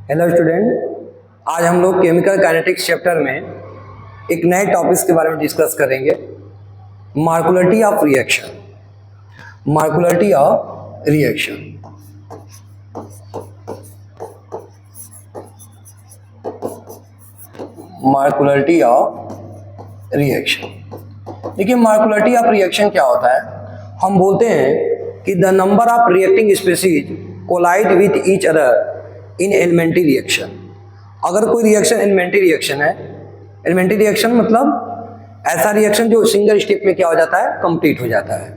Hello student, आज हम लोग केमिकल काइनेटिक्स चैप्टर में एक नए टॉपिक्स के बारे में डिस्कस करेंगे। Molecularity of reaction. Molecularity of reaction. Molecularity of reaction. देखिए, मॉलिक्यूलरिटी ऑफ रिएक्शन क्या होता है? हम बोलते हैं कि the number of reacting species collide with each other in elementary reaction. अगर कोई रिएक्शन एलिमेंट्री रिएक्शन है, एलिमेंट्री रिएक्शन मतलब ऐसा रिएक्शन जो सिंगल स्टेप में क्या हो जाता है, कंप्लीट हो जाता है।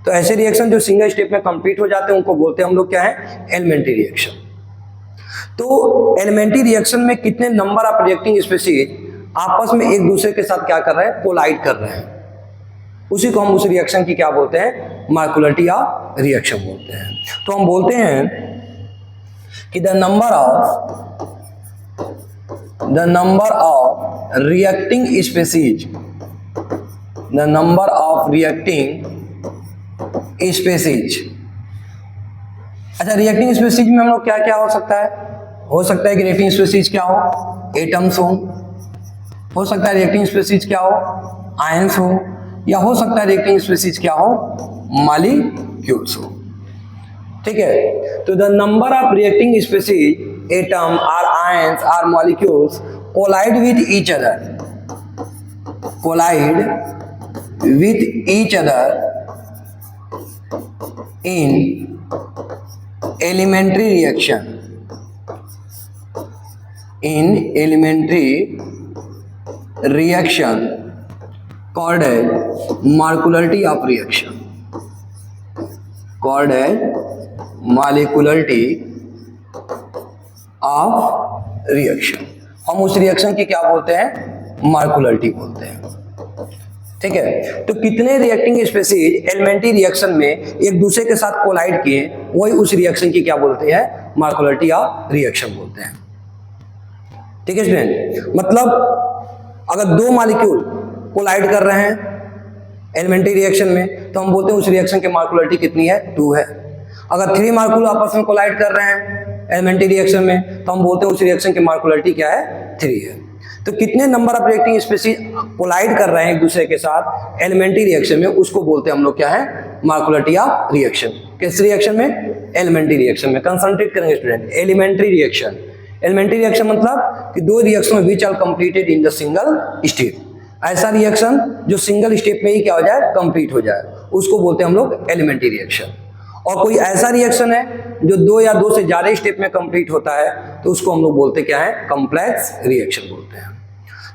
तो ऐसे रिएक्शन जो सिंगल स्टेप में कंप्लीट हो जाते हैं उनको बोलते हैं हम लोग क्या है, एलिमेंट्री रिएक्शन। तो एलिमेंट्री रिएक्शन में कितने नंबर ऑफ रिएक्टिंग स्पीशीज आपस में एक दूसरे के साथ क्या कर रहे हैं, कोलाइड कर रहे हैं, उसी को हम उस रिएक्शन की क्या बोलते हैं, मॉलिक्यूलरिटी ऑफ रिएक्शन बोलते हैं। तो हम बोलते हैं कि the number of reacting species, the number of reacting species. अच्छा, रिएक्टिंग स्पीशीज में हम लोग क्या क्या हो सकता है कि रिएक्टिंग स्पीशीज क्या हो, एटम्स हो सकता है रिएक्टिंग स्पीशीज क्या हो, आयंस हो, या हो सकता है रिएक्टिंग स्पीशीज क्या हो, मॉलिक्यूल्स हो। ठीक है, तो the number of reacting species, atom और आयंस और molecules collide with each other in elementary reaction called as molecularity of reaction, called as molecularity of reaction। हम उस रिएक्शन की क्या बोलते हैं, मॉलिक्यूलरिटी बोलते हैं। ठीक है, तो कितने रिएक्टिंग स्पीशीज एलिमेंट्री रिएक्शन में एक दूसरे के साथ कोलाइड किए, वही उस रिएक्शन की क्या बोलते हैं, मॉलिक्यूलरिटी ऑफ रिएक्शन बोलते हैं। ठीक है स्टूडेंट, मतलब अगर दो मॉलिक्यूल कोलाइड कर रहे हैं एलिमेंट्री रिएक्शन में, तो हम बोलते हैं उस रिएक्शन की मॉलिक्यूलरिटी कितनी है, 2 है। अगर 3 मॉलिक्यूल आपस में कोलाइड कर रहे हैं एलिमेंट्री रिएक्शन में, तो हम बोलते हैं उस रिएक्शन की मॉलिक्यूलरिटी क्या है, 3 है। तो कितने number of reacting species collide कर रहे हैं एक दूसरे के साथ एलिमेंट्री रिएक्शन में, उसको बोलते हैं हम लोग क्या है, मॉलिक्यूलरिटी ऑफ रिएक्शन। किस रिएक्शन में, एलिमेंट्री रिएक्शन में। कंसंट्रेट करेंगे student, elementary reaction. Elementary reaction मतलब कि 2 reaction which are completed in the single step. ऐसा रिएक्शन जो सिंगल स्टेप में ही क्या हो जाए, कंप्लीट हो जाए, उसको बोलते हैं हम लोग एलिमेंट्री रिएक्शन। और कोई ऐसा रिएक्शन है जो 2 या 2 से ज्यादा स्टेप में कंप्लीट होता है, तो उसको हम लोग बोलते क्या है, कॉम्प्लेक्स रिएक्शन बोलते हैं।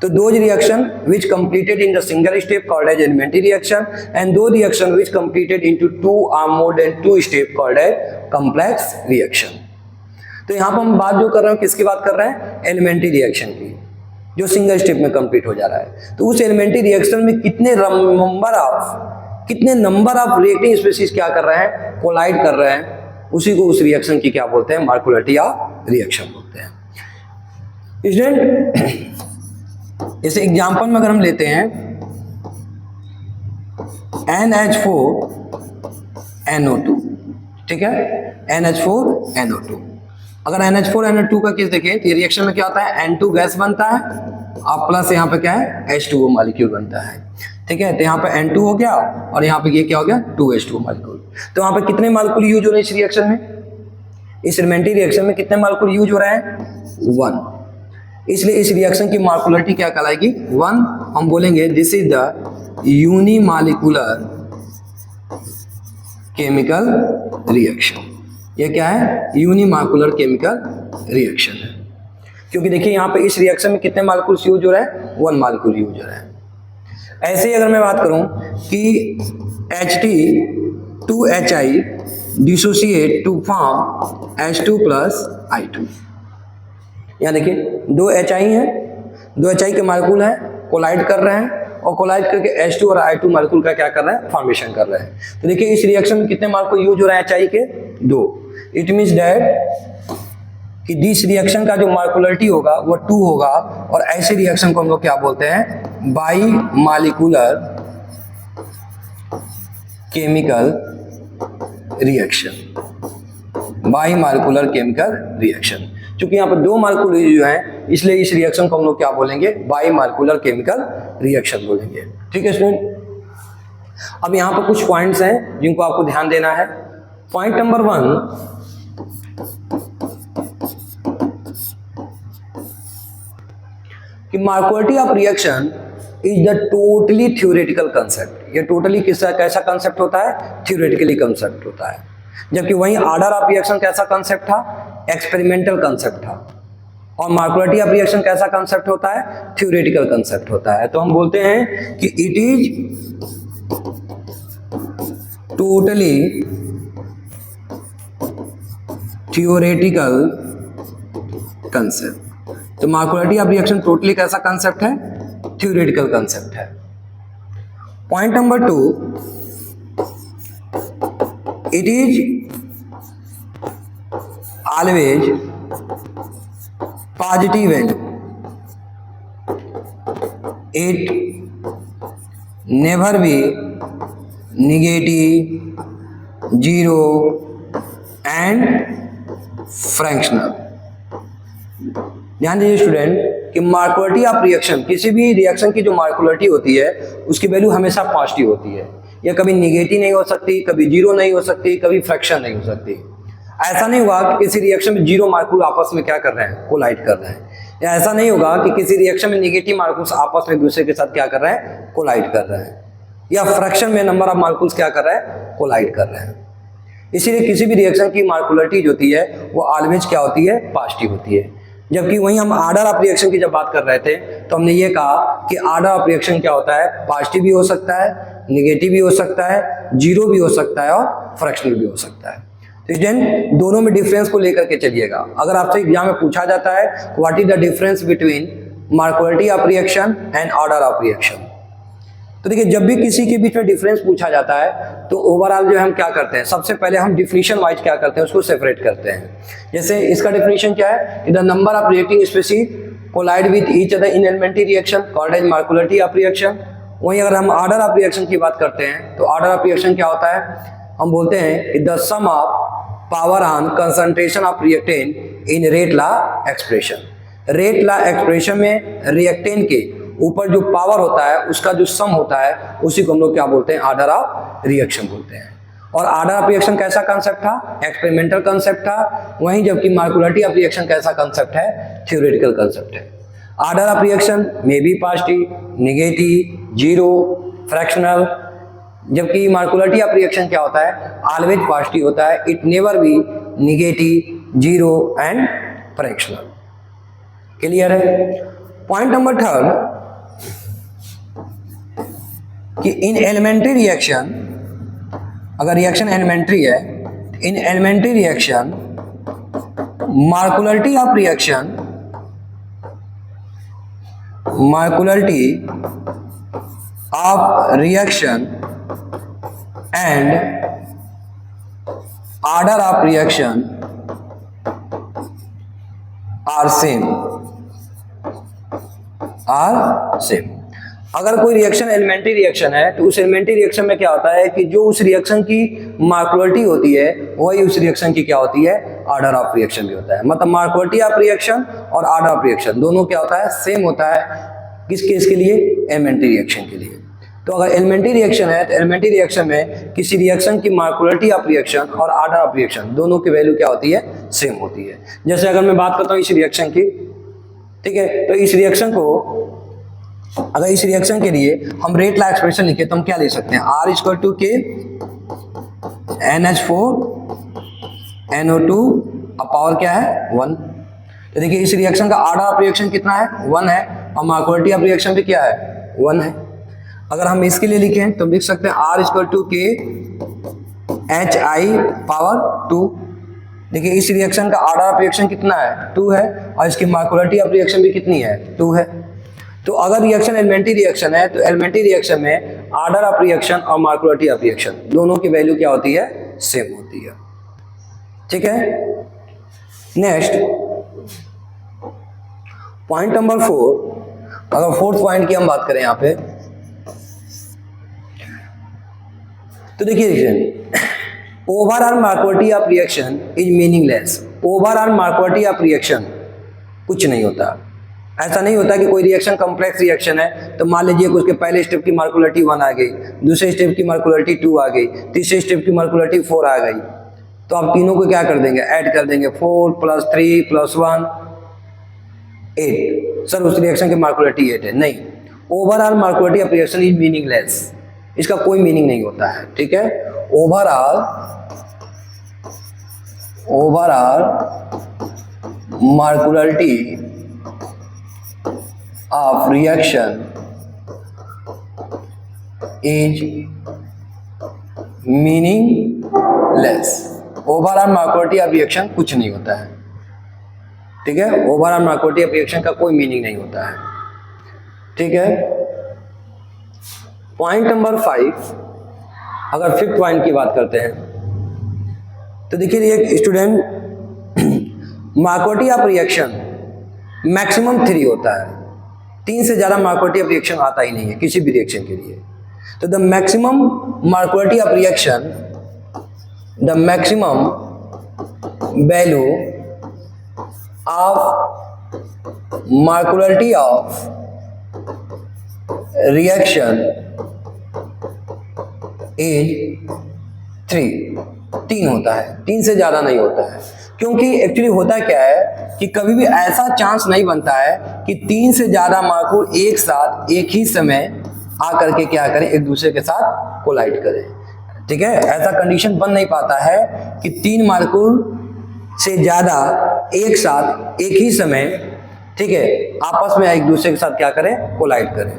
तो those reaction which completed in the single step called as elementary reaction, and those reaction which completed into 2 or more than 2 step called as complex reaction. तो यहाँ पर हम बात जो कर रहे हैं, किसकी बात कर रहे हैं, एलिमेंट्री रिएक्शन की, जो सिंगल स्टेप में कंप्लीट हो जा रहा है। तो उस एलिमेंट्री रिएक्शन में कितने नंबर ऑफ रिएक्टिंग स्पीशीज क्या कर रहे हैं, कोलाइड कर रहे हैं, उसी को उस रिएक्शन की क्या बोलते हैं, मॉलिक्यूलरिटी ऑफ रिएक्शन बोलते हैं। स्टूडेंट, जैसे एग्जांपल में अगर हम लेते हैं NH4NO2, ठीक है, NH4NO2। अगर NH4NO2 का केस देखें तो ये रिएक्शन में क्या होता है, N2 गैस बनता है और प्लस यहाँ पे क्या है, H2O मॉलिक्यूल बनता है। ठीक है, तो यहाँ पे N2 हो गया और यहाँ पे ये क्या हो गया, 2H2O मॉलिक्यूल। तो यहाँ पे कितने मॉलिक्यूल यूज हो रहे हैं इस रिएक्शन में, इस एलिमेंट्री रिएक्शन में कितने मॉलिक्यूल यूज हो रहे हैं, 1। इसलिए इस रिएक्शन की मॉलिक्यूलरिटी क्या कहलाएगी, 1। हम बोलेंगे this is the unimolecular chemical reaction. ये क्या है, यूनिमॉलिक्यूलर केमिकल रिएक्शन है। क्योंकि देखिए यहाँ पे इस रिएक्शन में कितने मॉलिक्यूल्स यूज हो रहे हैं, 1 मॉलिक्यूल यूज हो रहा है। ऐसे ही अगर मैं बात करूं कि HT2HI dissociate to form H2 plus I2। यहाँ देखिए 2 HI हैं, 2 HI के मॉलिक्यूल हैं, कोलाइड कर रहे हैं और कोलाइड करके H2 और I2 मॉलिक्यूल का क्या कर रहे हैं, फॉर्मेशन कर रहे हैं। तो देखिए इस रिएक्शन में कितने मॉलिक्यूल यूज हो रहे हैं HI के, 2। इट मीन्स दैट कि दिस रिएक्शन का जो मॉलिक्यूलरिटी होगा वो 2 होगा, और ऐसे रिएक्शन को हम लोग क्या बोलते हैं, by molecular chemical reaction. By molecular chemical reaction. क्योंकि यहाँ पर दो मालिक्यूल जो हैं, इसलिए इस रिएक्शन को हम लोग क्या बोलेंगे, बाई मालिकुलर केमिकल रिएक्शन बोलेंगे। ठीक है स्टूडेंट, अब यहाँ पर कुछ पॉइंट्स हैं जिनको आपको ध्यान देना है। पॉइंट नंबर 1, कि molecularity of reaction is the totally theoretical concept. ये टोटली कैसा कंसेप्ट होता है, थ्योरेटिकली कंसेप्ट होता है। जबकि वहीं ऑर्डर ऑफ रिएक्शन कैसा कंसेप्ट था, एक्सपेरिमेंटल कंसेप्ट था। और मालिकुलरिटी ऑफ रिएक्शन कैसा कंसेप्ट होता है, थ्योरेटिकल कंसेप्ट होता है। तो हम बोलते हैं कि it is totally theoretical concept. तो मालिकुलरिटी ऑफ रिएक्शन टोटली कैसा कंसेप्ट है, थ्योरेटिकल कंसेप्ट है। Point number 2, it is always positive value, it never be negative, zero and fractional. ध्यान दीजिए स्टूडेंट कि मालिकुलरिटी ऑफ रिएक्शन, किसी भी रिएक्शन की जो मालिकुलरिटी होती है उसकी वैल्यू हमेशा पॉजिटिव होती है। यह कभी नेगेटिव नहीं हो सकती, कभी जीरो नहीं हो सकती, कभी फ्रैक्शन नहीं हो सकती। ऐसा नहीं होगा कि किसी रिएक्शन में जीरो मालिक्यूल आपस में क्या कर रहे हैं, कोलाइड कर रहे हैं। या ऐसा नहीं होगा कि किसी रिएक्शन में नेगेटिव मालिक्यूल्स आपस में एक दूसरे के साथ क्या कर रहे हैं, कोलाइड कर रहे हैं। या फ्रैक्शन में नंबर ऑफ मालिक्यूल्स क्या कर रहे हैं, कोलाइड कर रहे हैं। इसीलिए किसी भी रिएक्शन की मालिकुलरिटी जो होती है वो ऑलवेज क्या होती है, पॉजिटिव होती है। जबकि वहीं हम ऑर्डर ऑफ रिएक्शन की जब बात कर रहे थे तो हमने ये कहा कि ऑर्डर ऑफ रिएक्शन क्या होता है, पॉजिटिव भी हो सकता है, नेगेटिव भी हो सकता है, जीरो भी हो सकता है और फ्रैक्शनल भी हो सकता है। तो स्टूडेंट दोनों में डिफरेंस को लेकर के चलिएगा। अगर आपसे एग्जाम में पूछा जाता है what is the difference between molecularity of reaction and order of reaction, तो देखिए जब भी किसी के बीच में डिफरेंस पूछा जाता है तो ओवरऑल जो है हम क्या करते हैं, सबसे पहले हम डिफिनीशन वाइज क्या करते हैं, उसको सेपरेट करते हैं। जैसे इसका डिफिनीशन क्या है, the number of reacting species collide with each other in elementary reaction called as molecularity of reaction. वहीं अगर हम ऑर्डर ऑफ रिएक्शन की बात करते हैं तो ऑर्डर ऑफ रिएक्शन क्या होता है, हम बोलते हैं कि the sum of power on concentration of reactant in rate law expression. Rate law expression में रिएक्टेंट के ऊपर जो पावर होता है उसका जो सम होता है उसी को हम लोग क्या बोलते हैं, ऑर्डर ऑफ रिएक्शन बोलते हैं। और ऑर्डर ऑफ रिएक्शन कैसा कंसेप्ट था, एक्सपेरिमेंटल कंसेप्ट था। वहीं जबकि मालिकुलरिटी ऑफ रिएक्शन कैसा कंसेप्ट है, थ्योरेटिकल कंसेप्ट है। ऑर्डर ऑफ रिएक्शन में भी पॉजिटिव, नेगेटिव, जीरो, फ्रैक्शनल। जबकि मालिकुलरिटी ऑफ रिएक्शन क्या होता है, ऑलवेज पॉजिटिव होता है, it never be negative, zero and fractional. Clear है। पॉइंट नंबर 3 कि इन एलिमेंट्री रिएक्शन, अगर रिएक्शन एलिमेंट्री है, in elementary reaction molecularity of reaction, molecularity of reaction and order of reaction are same, are same. अगर कोई reaction elementary reaction है तो उस elementary reaction में क्या होता है कि जो उस रिएक्शन की मालिकुलरिटी होती है वही उस रिएक्शन की क्या होती है, ऑर्डर ऑफ रिएक्शन भी होता है। मतलब मालिकुलरिटी ऑफ रिएक्शन और ऑर्डर ऑफ रिएक्शन दोनों क्या होता है, सेम होता है। किस केस के लिए, एलिमेंट्री रिएक्शन के लिए। तो अगर एलिमेंट्री रिएक्शन है तो एलिमेंट्री रिएक्शन में किसी रिएक्शन की मालिकुलरिटी ऑफ रिएक्शन और ऑर्डर ऑफ रिएक्शन दोनों की वैल्यू क्या होती है, सेम होती है। जैसे अगर मैं बात करता हूँ इस रिएक्शन की, ठीक है, तो इस रिएक्शन को, अगर इस रिएक्शन के लिए हम रेट लॉ एक्सप्रेशन लिखे तो हम क्या ले सकते हैं, R इक्वल टू के NH4 NO2 अब पावर क्या है 1। तो देखिए इस रिएक्शन का ऑर्डर ऑफ रिएक्शन कितना है, 1 है, और मालिकुलरिटी ऑफ रिएक्शन भी क्या है, 1 है। अगर हम इसके लिए लिखें तो हम लिख सकते हैं R इक्वल टू के HI पावर 2। देखिए इस रिएक्शन का ऑर्डर ऑफ रिएक्शन कितना है, 2 है, और इसकी मालिकुलरिटी ऑफ रिएक्शन भी कितनी है, 2 है। तो अगर रिएक्शन एलिमेंट्री रिएक्शन है तो एलिमेंट्री रिएक्शन में ऑर्डर ऑफ रिएक्शन और मालिकुलरिटी ऑफ रिएक्शन दोनों की वैल्यू क्या होती है, सेम होती है। ठीक है। नेक्स्ट पॉइंट नंबर 4, अगर फोर्थ पॉइंट की हम बात करें यहां पे, तो देखिए overall molecularity of reaction is meaningless. Overall molecularity of reaction कुछ नहीं होता। ऐसा नहीं होता कि कोई रिएक्शन कॉम्प्लेक्स रिएक्शन है तो मान लीजिए कि उसके पहले स्टेप की मार्कोलिटी 1 आ गई, दूसरे स्टेप की मार्कोलिटी 2 आ गई, तीसरे स्टेप की मार्कोलिटी 4 आ गई, तो आप तीनों को क्या कर देंगे, ऐड कर देंगे, 4 + 3 + 1 8। सर उस रिएक्शन की मार्कोलिटी 8 है। नहीं, overall molecularity of reaction is meaningless, इसका कोई मीनिंग नहीं होता है। ठीक है, overall molecularity of reaction is meaningless. Overall molecularity of reaction कुछ नहीं होता है। ठीक है, ओवरऑल मार्कोलिटी ऑफ रिएक्शन का कोई मीनिंग नहीं होता है। ठीक है, पॉइंट नंबर 5, अगर 5th पॉइंट की बात करते हैं तो देखिए एक स्टूडेंट मार्कोलिटी ऑफ रिएक्शन मैक्सिमम 3 होता है, 3 से ज़्यादा मार्कोलिटी ऑफ रिएक्शन आता ही नहीं है किसी भी रिएक्शन के लिए। तो the maximum molecularity of reaction, the maximum value of molecularity of reaction is 3 होता है, 3 से ज्यादा नहीं होता है। क्योंकि एक्चुअली होता क्या है कि कभी भी ऐसा चांस नहीं बनता है कि 3 से ज्यादा मार्कुल एक साथ एक ही समय आकर के क्या करें, एक दूसरे के साथ कोलाइड करें। ठीक है, ऐसा कंडीशन बन नहीं पाता है कि 3 मार्कुल से ज्यादा एक साथ एक ही समय, ठीक है, आपस में एक दूसरे के साथ क्या करें, कोलाइड करें।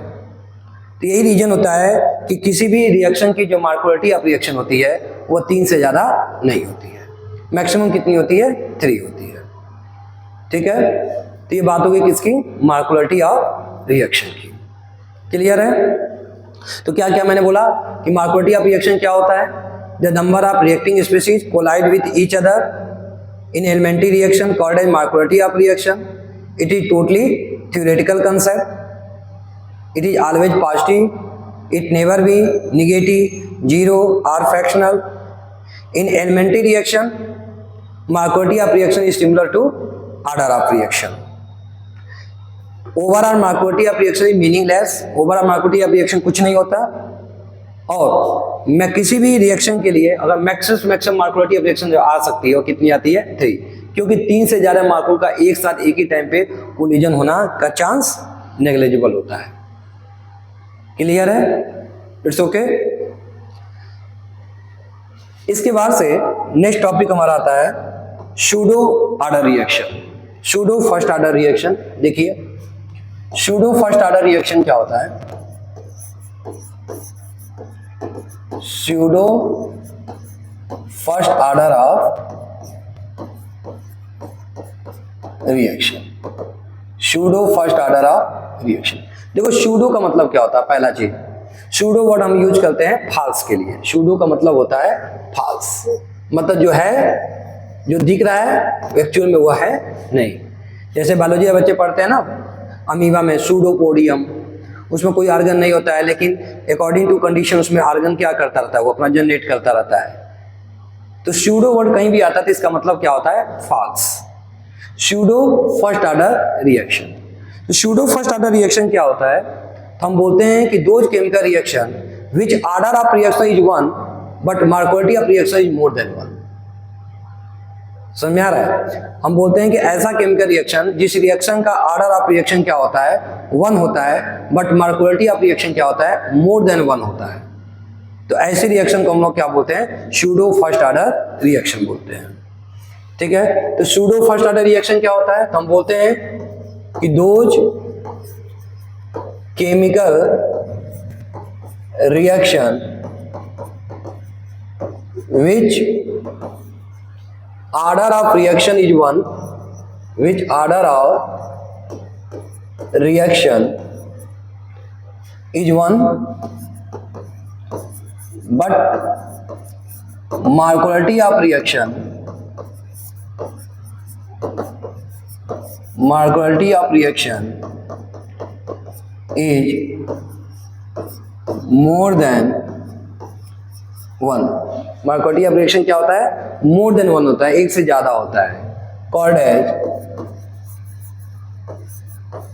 तो यही रीजन होता है कि किसी भी रिएक्शन की जो मार्कोलिटी ऑफ रिएक्शन होती है वो 3 से ज़्यादा नहीं होती है। मैक्सिमम कितनी होती है, 3 होती है। ठीक है, तो ये बात होगी किसकी, मार्कोलिटी ऑफ रिएक्शन की। क्लियर है? तो क्या क्या मैंने बोला कि मार्कोलिटी ऑफ रिएक्शन क्या होता है, the number of reacting species collide with each other in elementary reaction called as molecularity of reaction. It is totally theoretical concept. It is always positive, it never be negative, zero or fractional. In elementary reaction, markotility of reaction is similar to order of reaction. Overall markotility of reaction is meaningless. Overall markotility of reaction कुछ नहीं होता। और मैं किसी भी reaction के लिए अगर मैक्सिमम मार्कोलिटी ऑफ रिएक्शन जो आ सकती है वो कितनी आती है, 3, क्योंकि 3 से ज़्यादा मार्कोल का एक साथ एक ही टाइम पे कोलिजन होना का चांस नेग्लिजिबल होता है। क्लियर है? It's okay. इसके बाद से नेक्स्ट टॉपिक हमारा आता है pseudo order reaction. Pseudo first order reaction. देखिए सूडो फर्स्ट ऑर्डर रिएक्शन क्या होता है, pseudo first order of reaction. Pseudo first order of reaction. देखो सूडो का मतलब क्या होता है, पहला चीज सूडो वर्ड हम यूज करते हैं फॉल्स के लिए। सूडो का मतलब होता है फॉल्स, मतलब जो है, जो दिख रहा है एक्चुअल में वो है नहीं। जैसे बायोलॉजी के बच्चे पढ़ते हैं ना, अमीबा में सूडोपोडियम, उसमें कोई आर्गन नहीं होता है, लेकिन अकॉर्डिंग टू कंडीशन उसमें आर्गन क्या करता रहता है, वो अपना जनरेट करता रहता है। तो सूडो वर्ड कहीं भी आता है तो इसका मतलब क्या होता है, false. Pseudo first order reaction. तो सूडो फर्स्ट ऑर्डर रिएक्शन क्या होता है, तो हम बोलते हैं कि those chemical reaction which order of reaction is 1 but molecularity of reaction is more than 1। समझ में आ रहा है? हम बोलते हैं कि ऐसा केमिकल रिएक्शन जिस रिएक्शन का ऑर्डर ऑफ रिएक्शन क्या होता है, 1 होता है, बट मार्कोलिटी ऑफ रिएक्शन क्या होता है, मोर देन 1 होता है। तो ऐसे रिएक्शन को हम लोग क्या बोलते हैं, सूडो फर्स्ट ऑर्डर रिएक्शन बोलते हैं। ठीक है, तो सूडो फर्स्ट ऑर्डर रिएक्शन क्या होता है, तो हम बोलते हैं कि those chemical reaction which order of reaction is 1, which order of reaction is 1 but markotility of reaction is more than 1। Molecularity of reaction क्या होता है, मोर देन वन होता है, एक से ज्यादा होता है,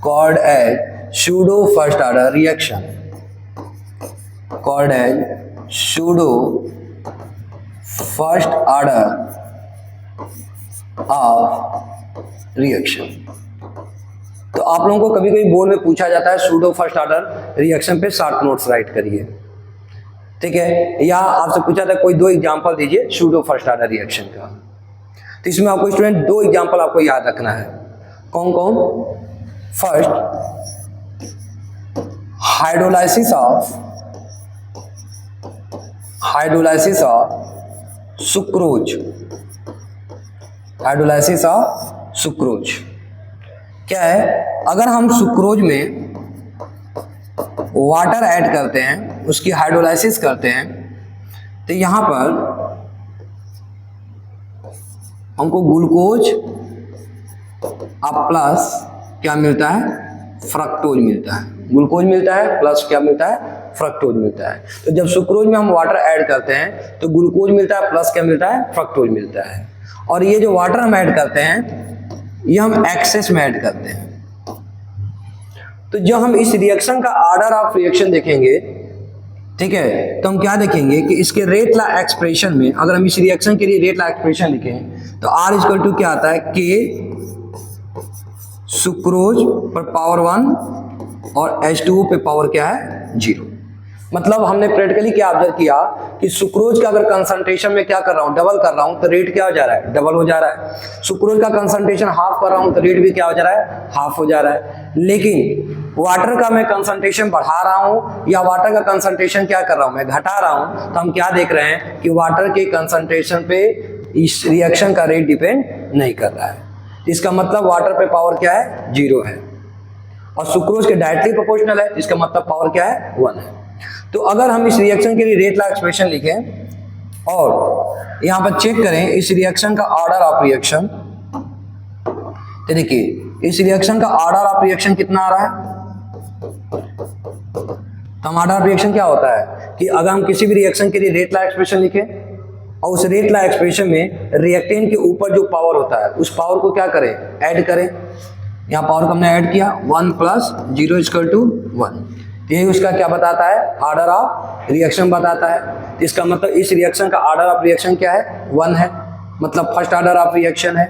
called as pseudo first order reaction, called as pseudo first order of reaction. तो आप लोगों को कभी कभी बोर्ड में पूछा जाता है सूडो फर्स्ट ऑर्डर रिएक्शन पे शॉर्ट नोट्स राइट करिए, ठीक है, या आपसे पूछा था कोई 2 एग्जांपल दीजिए सूडो फर्स्ट ऑर्डर रिएक्शन का। तो इसमें आपको स्टूडेंट 2 एग्जांपल आपको याद रखना है, कौन कौन। First, hydrolysis of sucrose, hydrolysis of sucrose क्या है, अगर हम सुक्रोज में वाटर ऐड करते हैं, उसकी हाइड्रोलाइसिस करते हैं, तो यहां पर हमको ग्लूकोज अब प्लस क्या मिलता है, फ्रक्टोज मिलता है, ग्लूकोज मिलता है प्लस क्या मिलता है, फ्रक्टोज मिलता है। तो जब सुक्रोज में हम वाटर ऐड करते हैं तो ग्लूकोज मिलता है प्लस क्या मिलता है, फ्रक्टोज मिलता है। और ये जो वाटर हम ऐड करते हैं ये हम एक्सेस में ऐड करते हैं। तो जब हम इस रिएक्शन का ऑर्डर ऑफ रिएक्शन देखेंगे, ठीक है, तो हम क्या देखेंगे कि इसके रेट लॉ एक्सप्रेशन में अगर हम इस रिएक्शन के लिए रेट लॉ एक्सप्रेशन लिखें तो R इक्वल टू क्या आता है, K सुक्रोज पर पावर 1 और H2O पे पावर क्या है, 0। मतलब हमने प्रैक्टिकली क्या ऑब्जर्व किया कि सुक्रोज का अगर कंसंट्रेशन में क्या कर रहा हूँ, डबल कर रहा हूँ, तो रेट क्या हो जा रहा है, डबल हो जा रहा है। सुक्रोज का कंसंट्रेशन हाफ कर रहा हूँ तो रेट भी क्या हो जा रहा है, हाफ हो जा रहा है। लेकिन वाटर का मैं कंसंट्रेशन बढ़ा रहा हूँ या वाटर का कंसंट्रेशन क्या कर रहा हूँ, मैं घटा रहा हूँ, तो हम क्या देख रहे हैं कि वाटर के कंसंट्रेशन पे इस रिएक्शन का रेट डिपेंड नहीं कर रहा है। इसका मतलब वाटर पे पावर क्या है, 0 है, और सुक्रोज के डायरेक्टली प्रोपोर्शनल है, इसका मतलब पावर क्या है, 1 है। तो अगर हम इस रिएक्शन के लिए रेट लॉ एक्सप्रेशन लिखें और यहां पर चेक करें इस रिएक्शन का ऑर्डर ऑफ रिएक्शन, तो देखिए इस रिएक्शन का ऑर्डर ऑफ रिएक्शन कितना आ रहा है। तो हम ऑर्डर ऑफ रिएक्शन क्या होता है कि अगर हम किसी भी रिएक्शन के लिए रेट लॉ एक्सप्रेशन लिखें और उस रेट लॉ एक्सप्रेशन में रिएक्टेंट के ऊपर जो पावर होता है उस पावर को क्या करें, ऐड करें। यहाँ पावर को हमने ऐड किया, 1 + 0 = 1। ये उसका क्या बताता है, ऑर्डर ऑफ रिएक्शन बताता है। तो इसका मतलब इस रिएक्शन का ऑर्डर ऑफ रिएक्शन क्या है, 1 है, मतलब फर्स्ट ऑर्डर ऑफ रिएक्शन है।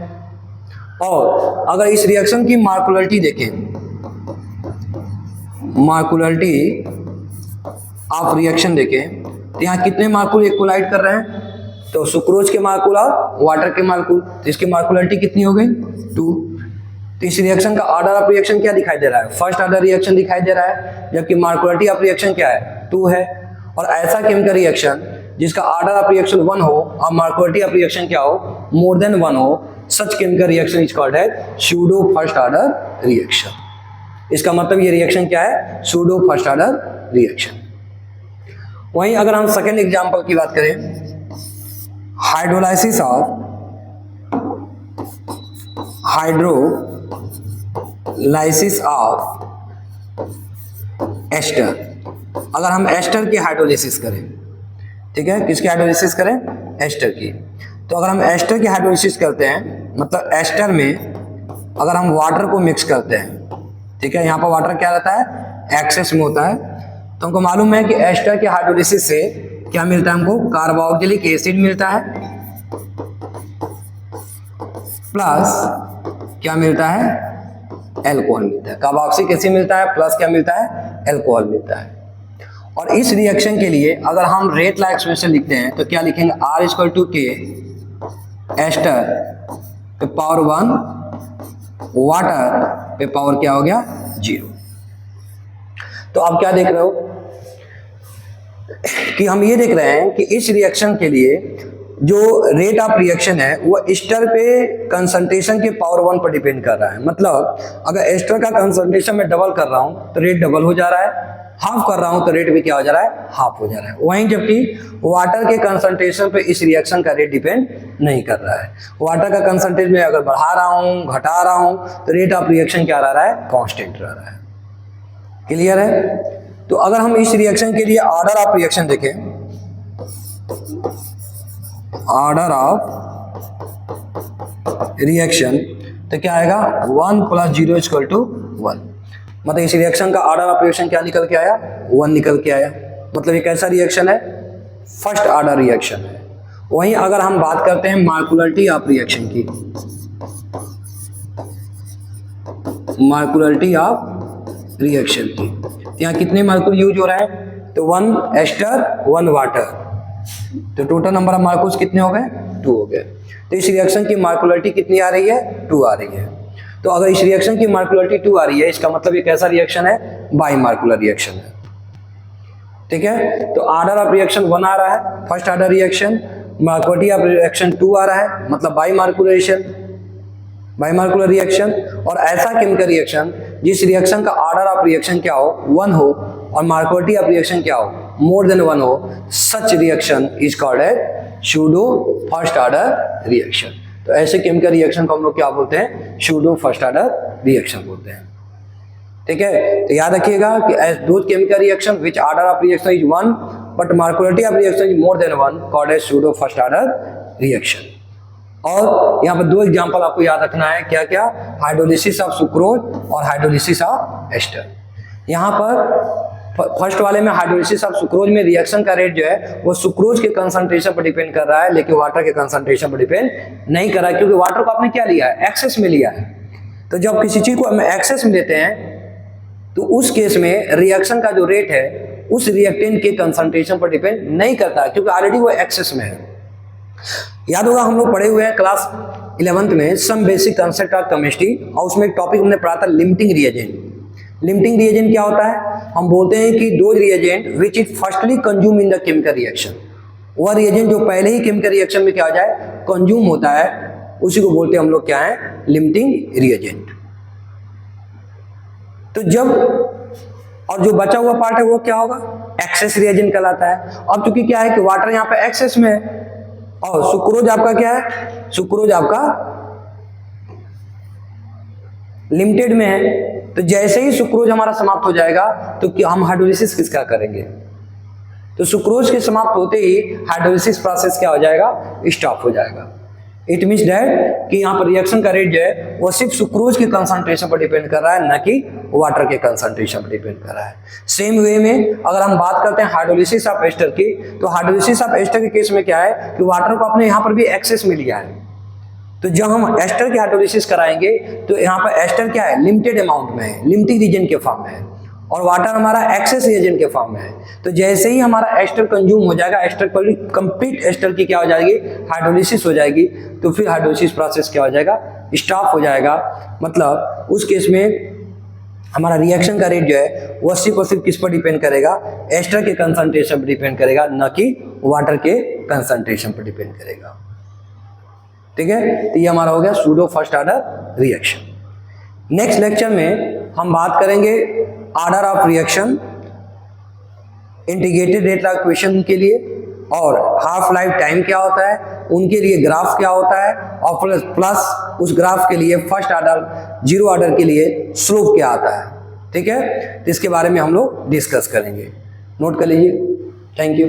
और अगर इस रिएक्शन की मार्कुलरिटी देखें, मार्कुलरिटी ऑफ रिएक्शन देखें, तो यहाँ कितने मार्कुल एक कोलाइड कर रहे हैं, तो सुक्रोज के मार्कुल और वाटर के मार्कुल, तो इसकी मार्कुलरिटी कितनी हो गई, 2। तो इस रिएक्शन का ऑर्डर ऑफ रिएक्शन क्या दिखाई दे रहा है, फर्स्ट ऑर्डर रिएक्शन दिखाई दे रहा है, जबकि मार्कुलरिटी ऑफ रिएक्शन क्या है, 2 है। और ऐसा केमिकल रिएक्शन जिसका ऑर्डर ऑफ रिएक्शन 1 हो और मार्कुलरिटी ऑफ रिएक्शन क्या हो, मोर देन 1 हो, such chemical reaction is called as pseudo first order reaction. इसका मतलब ये रिएक्शन क्या है, सूडो फर्स्ट ऑर्डर रिएक्शन। वहीं अगर हम सेकेंड एग्जांपल की बात करें, हाइड्रोलाइसिस ऑफ एस्टर। अगर हम एस्टर की हाइड्रोलाइसिस करें, ठीक है, किसकी हाइड्रोलाइसिस करें, एस्टर की। तो अगर हम एस्टर की हाइड्रोलाइसिस करते हैं, मतलब एस्टर में अगर हम वाटर को मिक्स करते हैं, ठीक है, यहाँ पर वाटर क्या रहता है, एक्सेस में होता है। तो हमको मालूम है कि एस्टर के हाइड्रोलाइसिस से क्या मिलता है, हमको कार्बोक्सिलिक एसिड मिलता है प्लस क्या मिलता है, एल्कोहल मिलता है। कार्बोक्सिलिक एसिड मिलता है प्लस क्या मिलता है, एल्कोहल मिलता है। और इस रिएक्शन के लिए अगर हम रेट लॉ एक्सप्रेशन लिखते हैं तो क्या लिखेंगे, R = K एस्टर पे पावर 1, वाटर पे पावर क्या हो गया, 0। तो आप क्या देख रहे हो कि हम ये देख रहे हैं कि इस रिएक्शन के लिए जो रेट ऑफ रिएक्शन है वो एस्टर पे कंसंट्रेशन के पावर 1 पर डिपेंड कर रहा है। मतलब अगर एस्टर का कंसंट्रेशन में डबल कर रहा हूं तो रेट डबल हो जा रहा है, हाफ कर रहा हूं तो रेट भी क्या हो जा रहा है, हाफ हो जा रहा है। वहीं जबकि वाटर के कंसंट्रेशन पे इस रिएक्शन का रेट डिपेंड नहीं कर रहा है। वाटर का कंसंट्रेशन में अगर बढ़ा रहा हूं, घटा रहा हूं, तो रेट ऑफ रिएक्शन क्या रह रहा है, कांस्टेंट रह रहा है। क्लियर है। तो अगर हम इस रिएक्शन के लिए ऑर्डर ऑफ रिएक्शन देखें, ऑर्डर ऑफ रिएक्शन, तो क्या आएगा 1 + 0 = 1। मतलब इस रिएक्शन का ऑर्डर ऑफ रिएक्शन क्या निकल के आया, 1 निकल के आया। मतलब ये कैसा रिएक्शन है, फर्स्ट ऑर्डर रिएक्शन है। वहीं अगर हम बात करते हैं मॉलिक्यूलरिटी ऑफ रिएक्शन की, मॉलिक्यूलरिटी ऑफ रिएक्शन की, यहाँ कितने मॉलिक्यूल यूज हो रहा है, तो 1 एस्टर 1 वाटर, तो टोटल नंबर ऑफ मॉलिक्यूल्स कितने हो गए, 2 हो गए। तो इस रिएक्शन की मॉलिक्यूलरिटी कितनी आ रही है, 2 आ रही है। तो अगर इस रिएक्शन की मॉलिक्यूलरिटी 2 आ रही है, इसका मतलब ये कैसा रिएक्शन है, बाइमॉलिक्यूलर रिएक्शन है। ठीक है, तो ऑर्डर ऑफ रिएक्शन 1 आ रहा है, first order reaction, molecularity of reaction 2 आ रहा है, मतलब बाइमॉलिक्यूलर रिएक्शन। और ऐसा केमिकल रिएक्शन जिस रिएक्शन का ऑर्डर ऑफ रिएक्शन क्या हो, 1 हो, और मॉलिक्यूलरिटी ऑफ रिएक्शन क्या हो, मोर देन 1 हो, such reaction is called as pseudo first order reaction. तो ऐसे केमिकल रिएक्शन को हम लोग क्या बोलते हैं, सूडो फर्स्ट ऑर्डर रिएक्शन बोलते हैं। ठीक है, तो याद रखिएगा कि those chemical reaction which order of reaction is 1 but molecularity of reaction is more than 1 called as pseudo first order reaction. और यहाँ पर 2 एग्जांपल आपको याद रखना है, क्या क्या, हाइड्रोलिसिस ऑफ सुक्रोज और हाइड्रोलिसिस ऑफ एस्टर। यहाँ पर फर्स्ट वाले में हाइड्रोलिसिस ऑफ सुक्रोज में रिएक्शन का रेट जो है वो सुक्रोज के कंसंट्रेशन पर डिपेंड कर रहा है, लेकिन वाटर के कंसंट्रेशन पर डिपेंड नहीं कर रहा है, क्योंकि वाटर को आपने क्या लिया है, एक्सेस में लिया है। तो जब किसी चीज को हम एक्सेस में लेते हैं तो उस केस में रिएक्शन का जो रेट है उस रिएक्टेंट के कंसंट्रेशन पर डिपेंड नहीं करता, क्योंकि ऑलरेडी वो एक्सेस में है। याद होगा हम लोग पढ़े हुए हैं क्लास 11th में some basic concept of chemistry, और उसमें एक टॉपिक हमने पढ़ा था लिमिटिंग रिएजेंट। लिमिटिंग रिएजेंट क्या होता है, हम बोलते हैं कि दो reagent which is firstly consume in the chemical reaction, वह रिएजेंट जो पहले ही केमिकल रिएक्शन में क्या हो जाए, कंज्यूम होता है, उसी को बोलते हैं हम लोग क्या है, लिमिटिंग रिएजेंट। तो जब और जो बचा हुआ पार्ट है वो क्या होगा, एक्सेस रिएजेंट कहलाता है। अब चूंकि क्या है कि वाटर यहाँ पे एक्सेस में है और सुक्रोज आपका क्या है, सुक्रोज आपका लिमिटेड में है, तो जैसे ही सुक्रोज हमारा समाप्त हो जाएगा तो क्या हम हाइड्रोलिसिस किसका करेंगे, तो सुक्रोज के समाप्त होते ही हाइड्रोलिसिस प्रोसेस क्या हो जाएगा, स्टॉप हो जाएगा। इट मीन्स दैट कि यहाँ पर रिएक्शन का रेट जो है वो सिर्फ सुक्रोज के कंसंट्रेशन पर डिपेंड कर रहा है, ना कि वाटर के कंसंट्रेशन पर डिपेंड कर रहा है। सेम वे में अगर हम बात करते हैं हाइड्रोलिसिस ऑफ एस्टर की, तो हाइड्रोलिसिस ऑफ एस्टर के केस में क्या है कि वाटर को आपने यहाँ पर भी एक्सेस में लिया है, तो जब हम एस्टर की हाइड्रोलिसिस कराएंगे तो यहाँ पर एस्टर क्या है, लिमिटेड अमाउंट में है, लिमिटिंग रीजन के फॉर्म में है, और वाटर हमारा एक्सेस रिएजेंट के फॉर्म में है। तो जैसे ही हमारा एस्टर कंज्यूम हो जाएगा, एस्टर कंप्लीट एस्टर की क्या हो जाएगी, हाइड्रोलिसिस हो जाएगी, तो फिर हाइड्रोलिसिस प्रोसेस क्या हो जाएगा, स्टॉप हो जाएगा। मतलब उस केस में हमारा रिएक्शन का रेट जो है वो सिर्फ और सिर्फ किस पर डिपेंड करेगा, एस्टर के कंसंट्रेशन पर डिपेंड करेगा, न कि वाटर के कंसंट्रेशन पर डिपेंड करेगा। ठीक है, तो ये हमारा हो गया pseudo first order reaction. Next lecture में हम बात करेंगे order of reaction, integrated rate of equation के लिए, और हाफ लाइफ टाइम क्या होता है, उनके लिए ग्राफ क्या होता है, और प्लस उस ग्राफ के लिए फर्स्ट ऑर्डर, जीरो ऑर्डर के लिए स्लोप क्या आता है। ठीक है, तो इसके बारे में हम लोग डिस्कस करेंगे, नोट कर लीजिए। Thank you.